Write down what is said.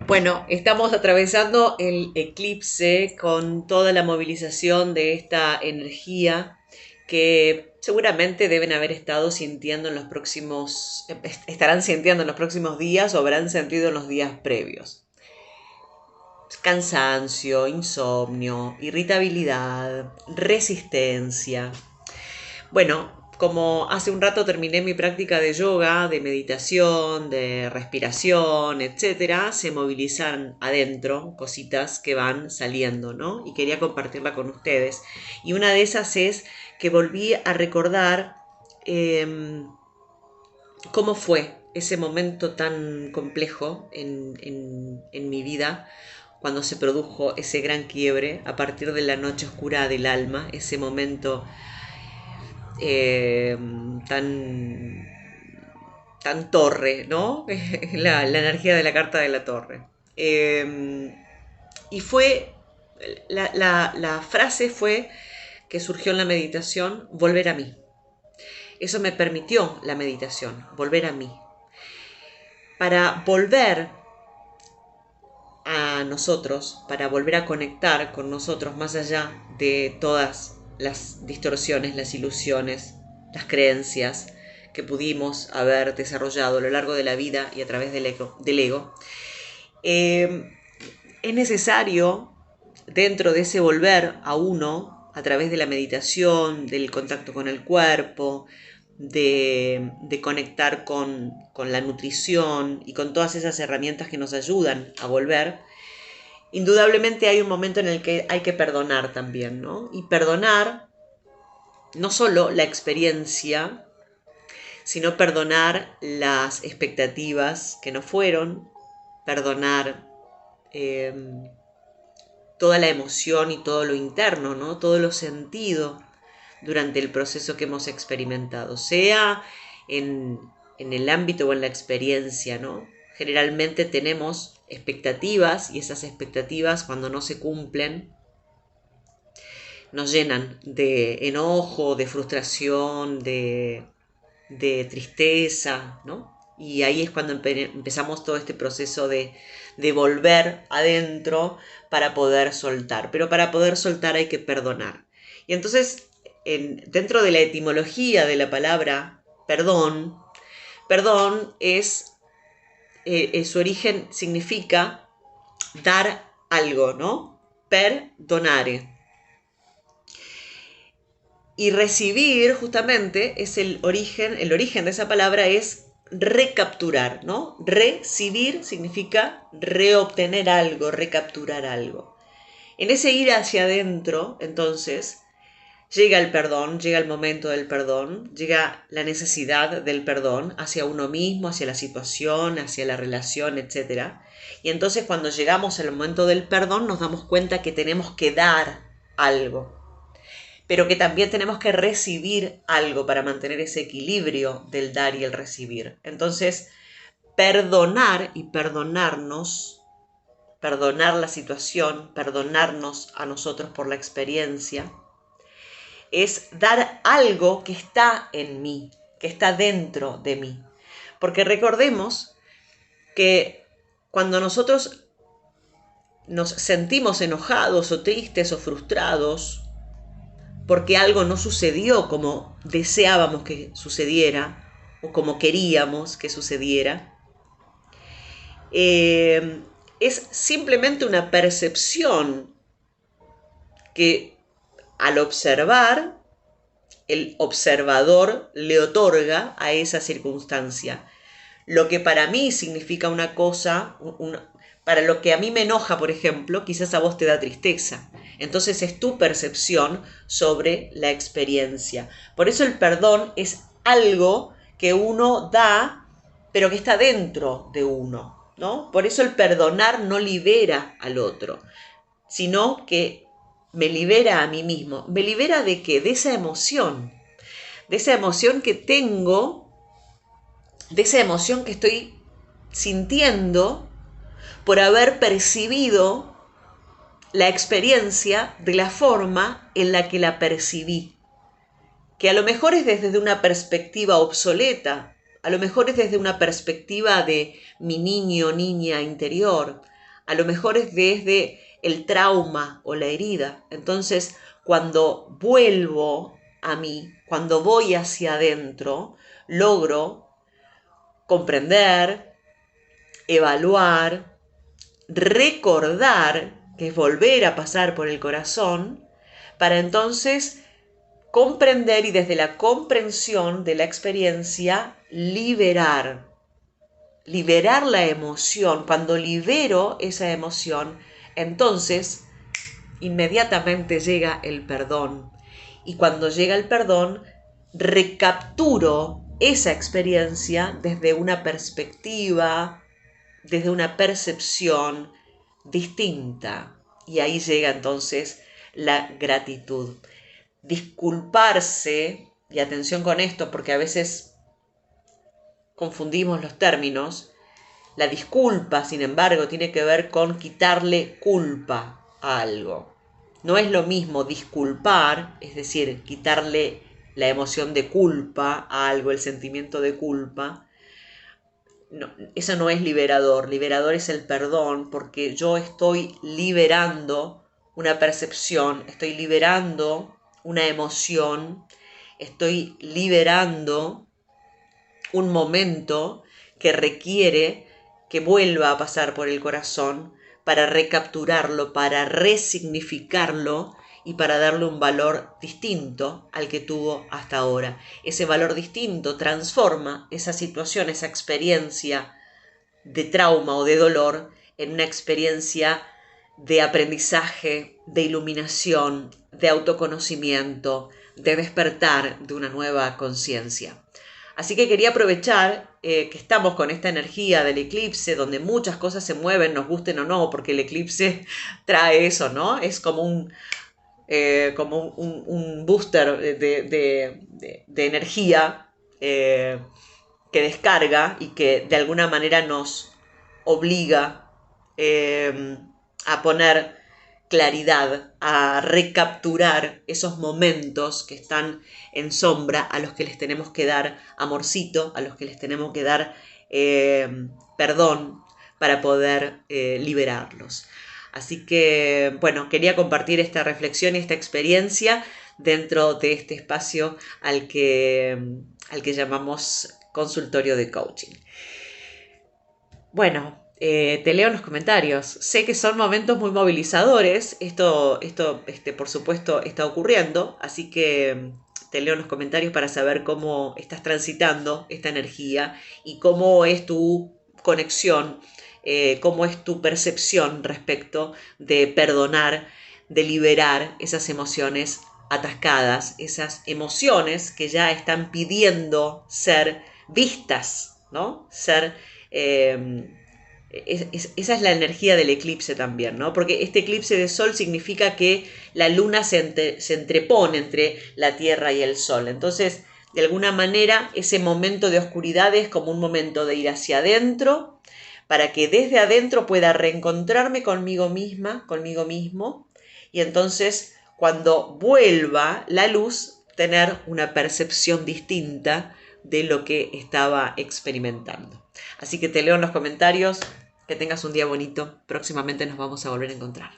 Bueno, estamos atravesando el eclipse con toda la movilización de esta energía que seguramente deben haber estado sintiendo en los próximos, estarán sintiendo en los próximos días o habrán sentido en los días previos. Cansancio, insomnio, irritabilidad, resistencia. Bueno, como hace un rato terminé mi práctica de yoga, de meditación, de respiración, etcétera, se movilizan adentro cositas que van saliendo, ¿no? Y quería compartirla con ustedes. Y una de esas es que volví a recordar cómo fue ese momento tan complejo en mi vida cuando se produjo ese gran quiebre a partir de la noche oscura del alma, ese momento eh, tan, tan torre, ¿no? La energía de la carta de la torre. Y fue, la frase fue que surgió en la meditación, volver a mí. Eso me permitió la meditación, volver a mí. Para volver a nosotros, para volver a conectar con nosotros más allá de todas las distorsiones, las ilusiones, las creencias que pudimos haber desarrollado a lo largo de la vida y a través del ego. Es necesario, dentro de ese volver a uno, a través de la meditación, del contacto con el cuerpo, de conectar con la nutrición y con todas esas herramientas que nos ayudan a volver, indudablemente hay un momento en el que hay que perdonar también, ¿no? Y perdonar no solo la experiencia, sino perdonar las expectativas que no fueron, perdonar eh, toda la emoción y todo lo interno, ¿no? Todo lo sentido durante el proceso que hemos experimentado, sea en, en el ámbito o en la experiencia, ¿no? Generalmente tenemos expectativas y esas expectativas cuando no se cumplen nos llenan de enojo, de frustración, de tristeza, ¿no? Y ahí es cuando empezamos todo este proceso de volver adentro para poder soltar. Pero para poder soltar hay que perdonar. Y entonces, dentro de la etimología de la palabra perdón, perdón su origen significa dar algo, ¿no? Perdonare. Y recibir, justamente, es el origen de esa palabra es recapturar, ¿no? Recibir significa reobtener algo, recapturar algo. En ese ir hacia adentro, entonces, llega el perdón, llega el momento del perdón, llega la necesidad del perdón hacia uno mismo, hacia la situación, hacia la relación, etc. Y entonces cuando llegamos al momento del perdón nos damos cuenta que tenemos que dar algo, pero que también tenemos que recibir algo para mantener ese equilibrio del dar y el recibir. Entonces, perdonar y perdonarnos, perdonar la situación, perdonarnos a nosotros por la experiencia, es dar algo que está en mí, que está dentro de mí. Porque recordemos que cuando nosotros nos sentimos enojados o tristes o frustrados, porque algo no sucedió como deseábamos que sucediera o como queríamos que sucediera, es simplemente una percepción que al observar, el observador le otorga a esa circunstancia. Lo que para mí significa una cosa, para lo que a mí me enoja, por ejemplo, quizás a vos te da tristeza. Entonces es tu percepción sobre la experiencia. Por eso el perdón es algo que uno da, pero que está dentro de uno, ¿no? Por eso el perdonar no libera al otro, sino que me libera a mí mismo. ¿Me libera de qué? De esa emoción. De esa emoción que tengo, de esa emoción que estoy sintiendo por haber percibido la experiencia de la forma en la que la percibí, que a lo mejor es desde una perspectiva obsoleta, a lo mejor es desde una perspectiva de mi niño, niña interior, a lo mejor es desde el trauma o la herida. Entonces, cuando vuelvo a mí, cuando voy hacia adentro, logro comprender, evaluar, recordar, que es volver a pasar por el corazón, para entonces comprender y desde la comprensión de la experiencia liberar la emoción. Cuando libero esa emoción, entonces inmediatamente llega el perdón. Y cuando llega el perdón, recapturo esa experiencia desde una perspectiva, desde una percepción distinta. Y ahí llega entonces la gratitud. Disculparse, y atención con esto porque a veces confundimos los términos. La disculpa, sin embargo, tiene que ver con quitarle culpa a algo. No es lo mismo disculpar, es decir, quitarle la emoción de culpa a algo, el sentimiento de culpa. No, eso no es liberador. Liberador es el perdón, porque yo estoy liberando una percepción, estoy liberando una emoción, estoy liberando un momento que requiere que vuelva a pasar por el corazón para recapturarlo, para resignificarlo y para darle un valor distinto al que tuvo hasta ahora. Ese valor distinto transforma esa situación, esa experiencia de trauma o de dolor en una experiencia de aprendizaje, de iluminación, de autoconocimiento, de despertar de una nueva conciencia. Así que quería aprovechar que estamos con esta energía del eclipse, donde muchas cosas se mueven, nos gusten o no, porque el eclipse trae eso, ¿no? Es como un booster de energía que descarga y que de alguna manera nos obliga a poner claridad, a recapturar esos momentos que están en sombra, a los que les tenemos que dar amorcito, a los que les tenemos que dar perdón para poder liberarlos. Así que, bueno, quería compartir esta reflexión y esta experiencia dentro de este espacio al que llamamos consultorio de coaching. Bueno, te leo en los comentarios. Sé que son momentos muy movilizadores. Esto por supuesto, está ocurriendo. Así que te leo en los comentarios para saber cómo estás transitando esta energía y cómo es tu conexión, cómo es tu percepción respecto de perdonar, de liberar esas emociones atascadas, esas emociones que ya están pidiendo ser vistas, ¿no? Esa es la energía del eclipse también, ¿no? Porque este eclipse de sol significa que la luna se entrepone entre la Tierra y el Sol. Entonces, de alguna manera, ese momento de oscuridad es como un momento de ir hacia adentro, para que desde adentro pueda reencontrarme conmigo misma, conmigo mismo, y entonces, cuando vuelva la luz, tener una percepción distinta de lo que estaba experimentando. Así que te leo en los comentarios. Que tengas un día bonito. Próximamente nos vamos a volver a encontrar.